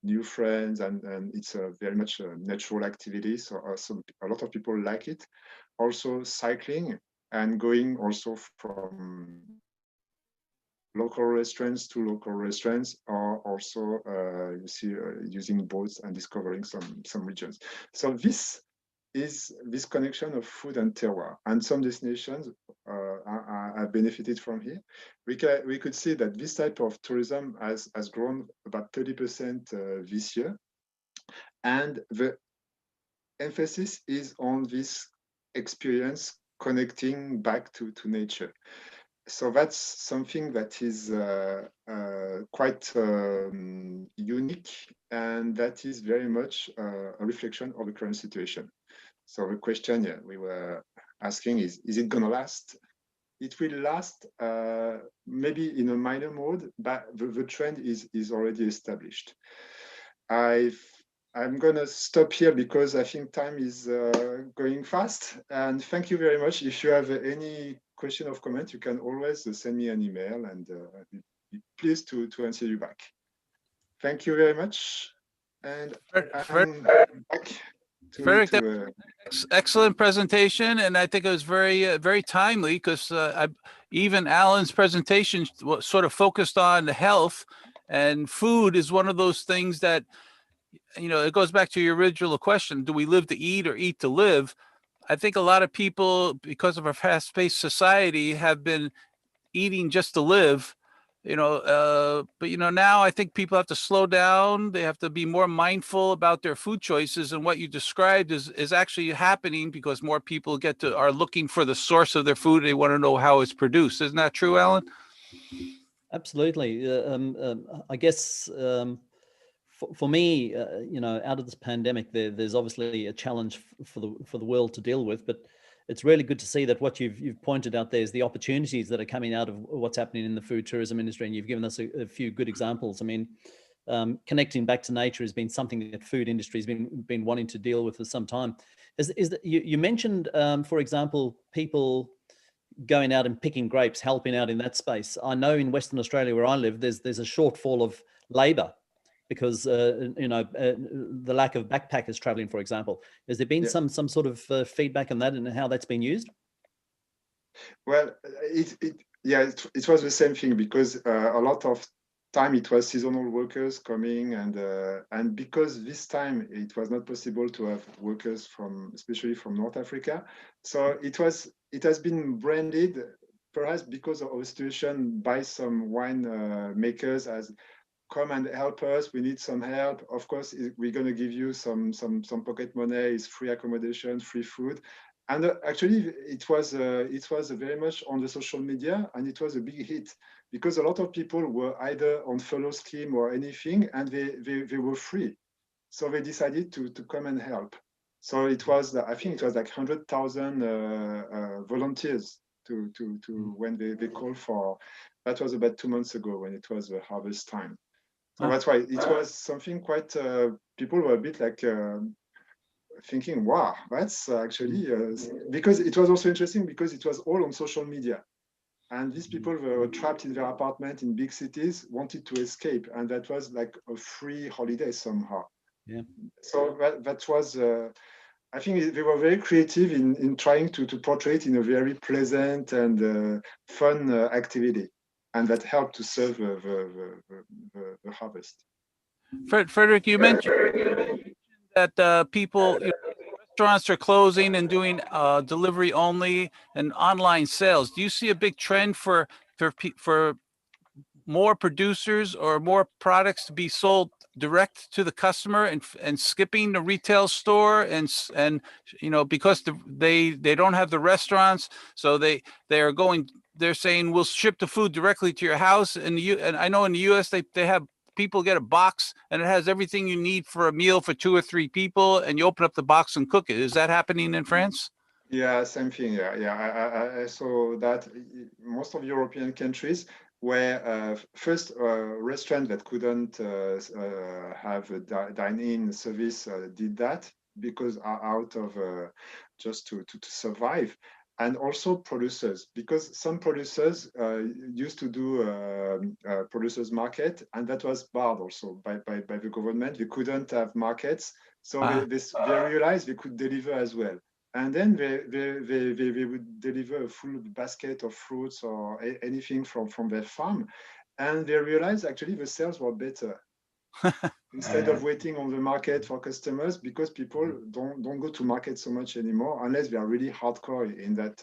new friends, and it's a very much a natural activity. So a lot of people like it. Also cycling and going also from local restaurants to local restaurants, or also you see using boats and discovering some regions. So this is this connection of food and terroir, and some destinations are benefited from here. We could see that this type of tourism has grown about 30% this year, and the emphasis is on this experience connecting back to nature. So that's something that is quite unique, and that is very much a reflection of the current situation. So the question we were asking is it going to last? It will last maybe in a minor mode, but the trend is already established. I'm going to stop here because I think time is going fast. And thank you very much. If you have any question or comment, you can always send me an email, and I'll be pleased to answer you back. Thank you very much. And I'm back to excellent presentation, and I think it was very timely, because even Alan's presentation was sort of focused on health, and food is one of those things that, you know, it goes back to your original question: do we live to eat or eat to live? I think a lot of people, because of our fast-paced society, have been eating just to live. But now I think people have to slow down. They have to be more mindful about their food choices, and what you described is actually happening, because more people are looking for the source of their food. They want to know how it's produced. Isn't that true, Alan? Absolutely. I guess for me, out of this pandemic, there's obviously a challenge for the world to deal with, but it's really good to see that what you've pointed out there is the opportunities that are coming out of what's happening in the food tourism industry, and you've given us a few good examples. I mean, connecting back to nature has been something that food industry has been wanting to deal with for some time. You mentioned, for example, people going out and picking grapes, helping out in that space. I know in Western Australia, where I live, there's a shortfall of labour because the lack of backpackers traveling, for example. Has there been some sort of feedback on that and how that's been used? Well, it was the same thing, because a lot of time it was seasonal workers coming, and because this time it was not possible to have workers especially from North Africa, so it has been branded, perhaps because of the situation, by some wine makers as, come and help us, we need some help. Of course, we're going to give you some pocket money, it's free accommodation, free food. And actually, it was very much on the social media, and it was a big hit, because a lot of people were either on furlough scheme or anything, and they were free. So they decided to come and help. So I think it was like 100,000 volunteers when they called for. That was about 2 months ago, when it was harvest time. So that's why it was something quite, people were a bit like thinking, wow, that's actually, because it was also interesting, because it was all on social media. And these people were trapped in their apartment in big cities, wanted to escape. And that was like a free holiday somehow. Yeah. So that was, I think they were very creative in trying to portray it in a very pleasant and fun activity. And that helped to serve the harvest. Frederick, you mentioned that people, restaurants are closing and doing delivery only and online sales. Do you see a big trend for more producers or more products to be sold direct to the customer and skipping the retail store, and because they don't have the restaurants, so they're saying we'll ship the food directly to your house. And I know in the US they have people get a box and it has everything you need for a meal for 2 or 3 people, and you open up the box and cook it. Is that happening in France? Yeah, same thing. Yeah. I saw that most of European countries, where first restaurant that couldn't have a dine-in service did that, because out of just to survive. And also producers, because some producers used to do producers market, and that was barred also by the government. They couldn't have markets, so they realized they could deliver as well. and then they would deliver a full basket of fruits or anything from their farm, and they realized actually the sales were better. Instead of waiting on the market for customers, because people don't go to market so much anymore unless they are really hardcore in that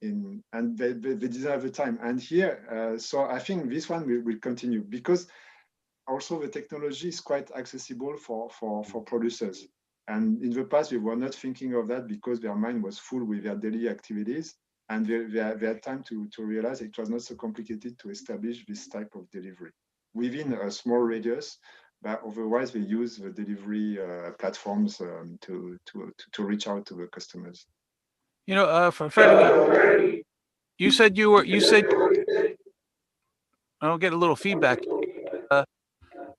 and they didn't have the time. And here, so I think this one will continue, because also the technology is quite accessible for producers. And in the past, we were not thinking of that because their mind was full with their daily activities, and they had time to realize it was not so complicated to establish this type of delivery within a small radius. But otherwise, they use the delivery platforms to reach out to the customers. You know, for Frederick, you said I'll get a little feedback.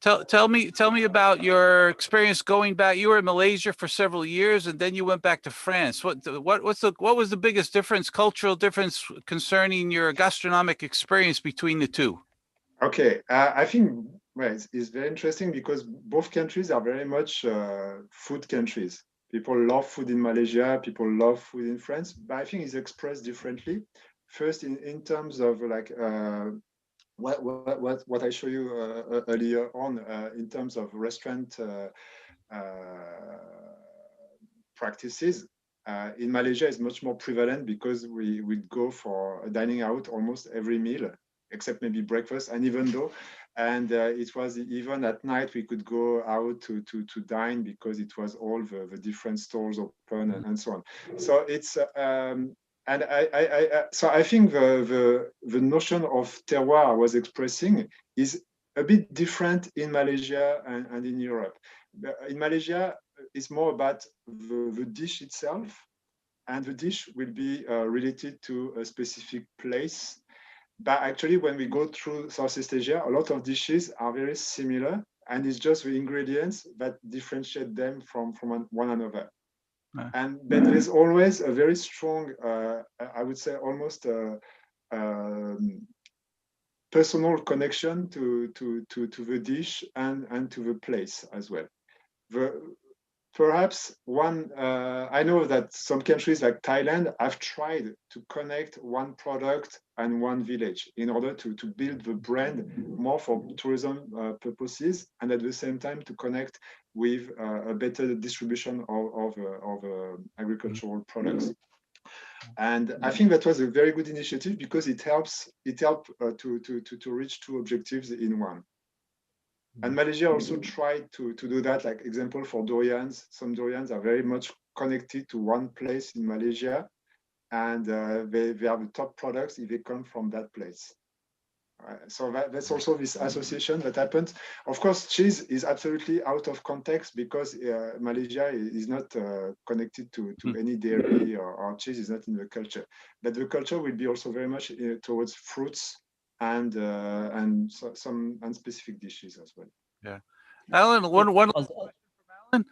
Tell me about your experience going back. You were in Malaysia for several years, and then you went back to France. What was the biggest difference, cultural difference, concerning your gastronomic experience between the two? Okay, I think it's very interesting because both countries are very much food countries. People love food in Malaysia, people love food in France, but I think it's expressed differently. First, in terms of like what I show you earlier on in terms of restaurant practices. In Malaysia, is much more prevalent because we go for dining out almost every meal, except maybe breakfast. And even though, it was even at night we could go out to dine because it was all the different stores open and so on. So it's and so I think the notion of terroir I was expressing is a bit different in Malaysia and in Europe. In Malaysia, it's more about the dish itself, and the dish will be related to a specific place. But actually, when we go through Southeast Asia, a lot of dishes are very similar, and it's just the ingredients that differentiate them from one another. But there's always a very strong, I would say, almost personal connection to the dish and to the place as well. Perhaps one, I know that some countries like Thailand have tried to connect one product and one village in order to build the brand more for tourism purposes, and at the same time to connect with a better distribution of agricultural products. And I think that was a very good initiative because it helped to reach two objectives in one. And Malaysia also tried to do that, like example for durians. Some durians are very much connected to one place in Malaysia, and they are the top products if they come from that place. So that's also this association that happens. Of course, cheese is absolutely out of context because Malaysia is not connected to any dairy, or cheese is not in the culture. But the culture will be also very much towards fruits and some unspecific dishes as well. Yeah, Alan, one. Alan?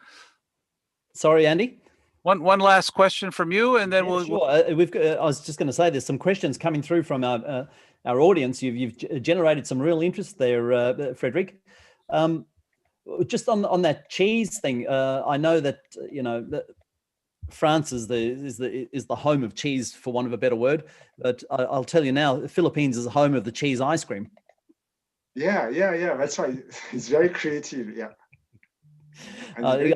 Sorry, Andy. One last question from you, and then sure. We've got, I was just going to say, there's some questions coming through from our audience. You've generated some real interest there, Frederick. Just on that cheese thing, I know that France is the home of cheese, for want of a better word. But I'll tell you now, the Philippines is the home of the cheese ice cream. Yeah, that's right. It's very creative. Yeah. I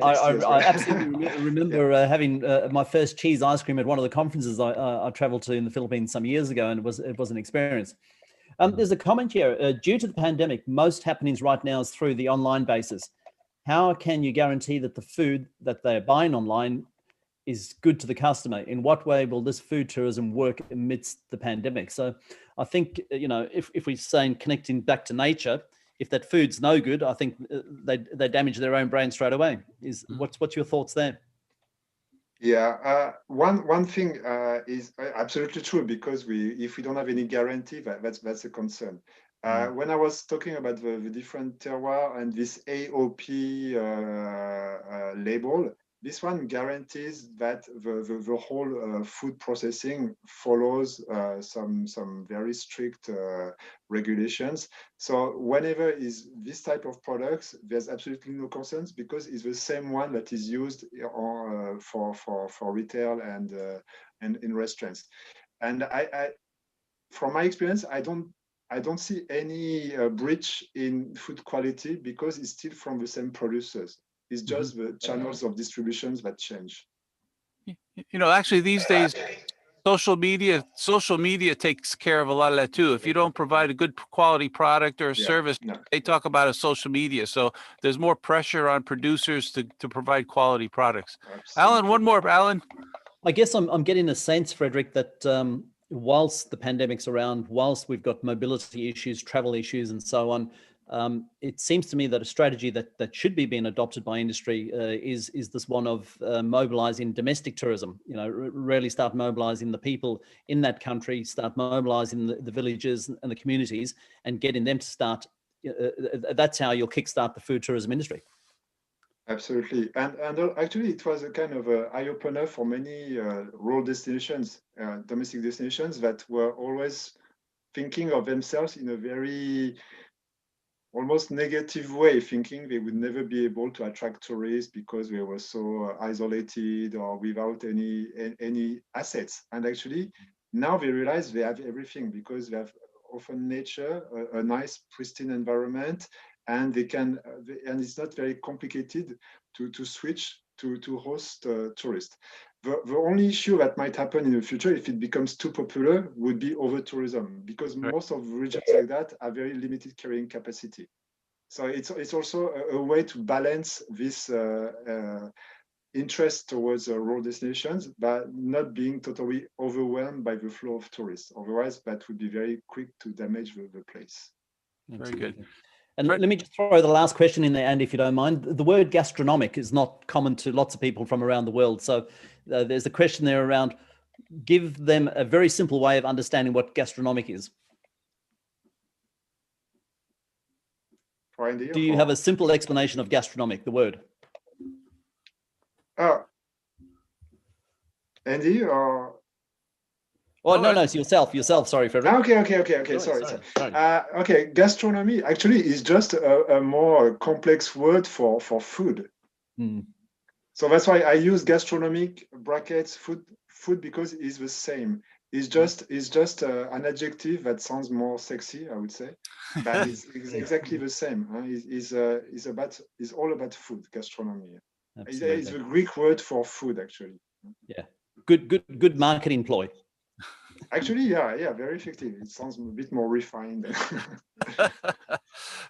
absolutely remember having my first cheese ice cream at one of the conferences I traveled to in the Philippines some years ago, and it was an experience. There's a comment here. Due to the pandemic, most happenings right now is through the online basis. How can you guarantee that the food that they're buying online is good to the customer? In what way will this food tourism work amidst the pandemic? So I think, if we're saying connecting back to nature, if that food's no good, I think they damage their own brand straight away. What's your thoughts there? Yeah, one thing is absolutely true, because if we don't have any guarantee, that's a concern. When I was talking about the different terroir and this AOP label, this one guarantees that the whole food processing follows some very strict regulations. So whenever is this type of products, there's absolutely no concerns because it's the same one that is used for retail and in restaurants. And I from my experience, I don't see any breach in food quality because it's still from the same producers. It's just the channels of distributions that change. You know, actually these days, social media takes care of a lot of that too. If you don't provide a good quality product or service, they talk about it social media. So there's more pressure on producers to provide quality products. Absolutely. Alan, one more, Alan. I guess I'm getting a sense, Frederick, that whilst the pandemic's around, whilst we've got mobility issues, travel issues, and so on, it seems to me that a strategy that should be being adopted by industry is this one of mobilizing domestic tourism. You know, really start mobilizing the people in that country, start mobilizing the villages and the communities, and getting them to start. That's how you'll kickstart the food tourism industry. Absolutely, and actually, it was a kind of an eye-opener for many rural destinations, domestic destinations that were always thinking of themselves in a very almost negative way, thinking they would never be able to attract tourists because they were so isolated or without any assets. And actually, now they realize they have everything because they have often nature, a nice pristine environment, and they can, and it's not very complicated to switch to host tourists. The only issue that might happen in the future, if it becomes too popular, would be over-tourism, because most of regions like that have very limited carrying capacity. So it's also a way to balance this interest towards rural destinations, but not being totally overwhelmed by the flow of tourists. Otherwise, that would be very quick to damage the place. Very good. And let me just throw the last question in there, Andy, if you don't mind. The word gastronomic is not common to lots of people from around the world. So there's a question there around, give them a very simple way of understanding what gastronomic is. Do you have a simple explanation of gastronomic, the word? Andy or? Oh, no, it's yourself. Sorry, Frederick. Okay. Sorry. Okay, gastronomy actually is just a more complex word for food. So that's why I use gastronomic brackets food because it's the same. It's just an adjective that sounds more sexy, I would say, but it's exactly the same. It's all about food. Gastronomy. It's a Greek word for food, actually. Yeah, good marketing ploy. Actually, yeah, very effective. It sounds a bit more refined.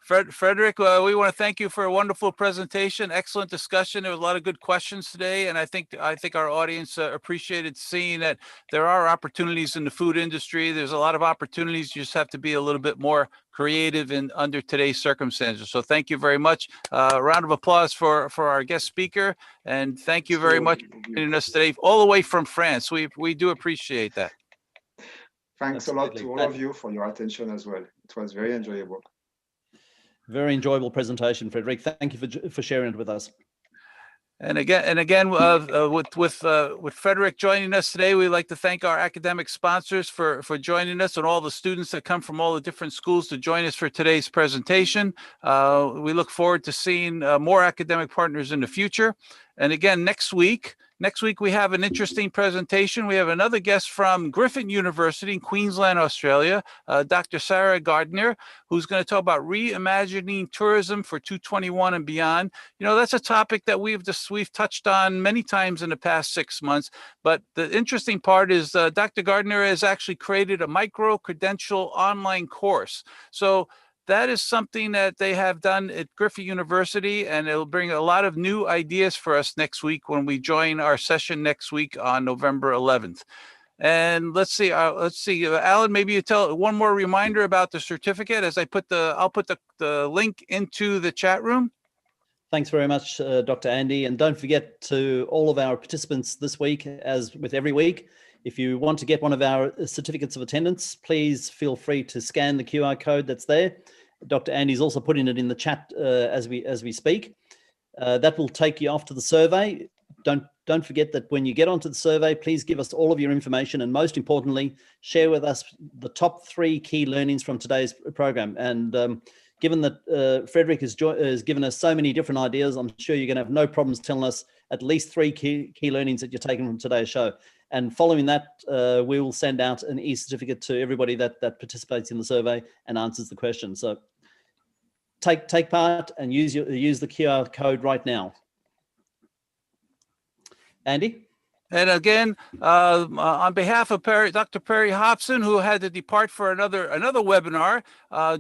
Frederick, we want to thank you for a wonderful presentation. Excellent discussion. There was a lot of good questions today, and I think our audience appreciated seeing that there are opportunities in the food industry. There's a lot of opportunities. You just have to be a little bit more creative under today's circumstances. So thank you very much. A round of applause for our guest speaker, and thank you very much for joining us today, all the way from France. We do appreciate that. Thanks a lot to all of you for your attention as well. It was very enjoyable. Very enjoyable presentation, Frederick. Thank you for sharing it with us. And again, with Frederick joining us today, we'd like to thank our academic sponsors for joining us, and all the students that come from all the different schools to join us for today's presentation. We look forward to seeing more academic partners in the future. And again, next week we have an interesting presentation. We have another guest from Griffith University in Queensland, Australia, Dr. Sarah Gardner, who's going to talk about reimagining tourism for 2021 and beyond. You know, that's a topic that we've touched on many times in the past 6 months. But the interesting part is Dr. Gardner has actually created a micro-credential online course. So that is something that they have done at Griffith University, and it'll bring a lot of new ideas for us next week when we join our session next week on November 11th. And let's see, Alan, maybe you tell one more reminder about the certificate as I'll put the link into the chat room. Thanks very much, Dr. Andy. And don't forget to all of our participants this week, as with every week, if you want to get one of our certificates of attendance, please feel free to scan the QR code that's there. Dr. Andy's also putting it in the chat as we speak. That will take you off to the survey. don't forget that when you get onto the survey, please give us all of your information, and most importantly, share with us the top 3 key learnings from today's program. And given that Frederick has given us so many different ideas, I'm sure you're going to have no problems telling us at least 3 key learnings that you're taking from today's show. And following that, we will send out an e-certificate to everybody that participates in the survey and answers the question. So take part and use the QR code right now. Andy? And again, on behalf of Dr. Perry Hobson, who had to depart for another webinar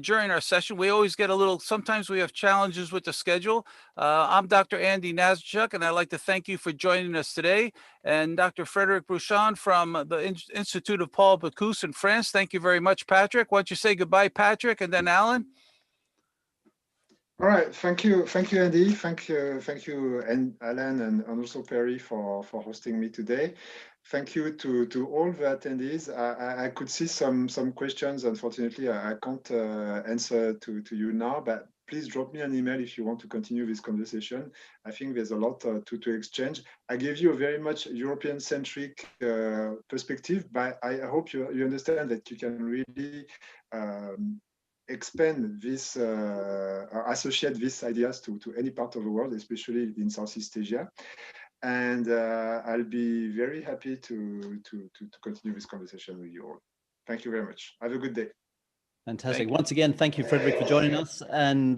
during our session, we always get sometimes we have challenges with the schedule. I'm Dr. Andy Nazarchuk, and I'd like to thank you for joining us today. And Dr. Frederic Brouchon from the Institute of Paul Bocuse in France. Thank you very much, Patrick. Why don't you say goodbye, Patrick, and then Alan? All right, thank you, Andy. Thank you, and Alan, and also Perry for hosting me today. Thank you to all the attendees. I could see some questions. Unfortunately, I can't answer to you now, but please drop me an email if you want to continue this conversation. I think there's a lot to exchange. I gave you a very much European-centric perspective, but I hope you understand that you can really expand this, associate these ideas to any part of the world, especially in Southeast Asia. And I'll be very happy to continue this conversation with you all. Thank you very much. Have a good day. Fantastic. Once again, thank you, Frederick, for joining us. And,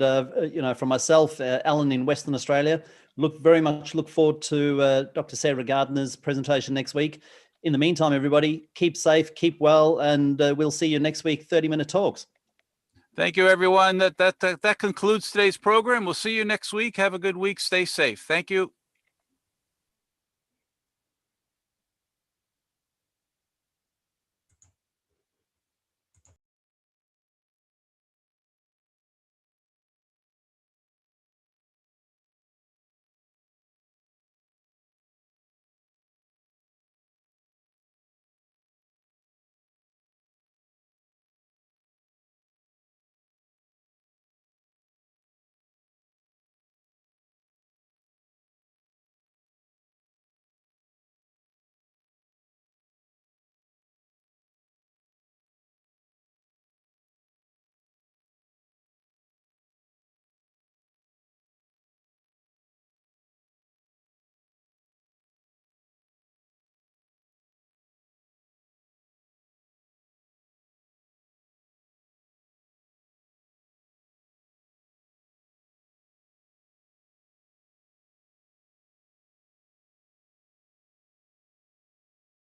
from myself, Alan in Western Australia, very much look forward to Dr. Sarah Gardner's presentation next week. In the meantime, everybody, keep safe, keep well, and we'll see you next week, 30-minute talks. Thank you, everyone. That concludes today's program. We'll see you next week. Have a good week. Stay safe. Thank you.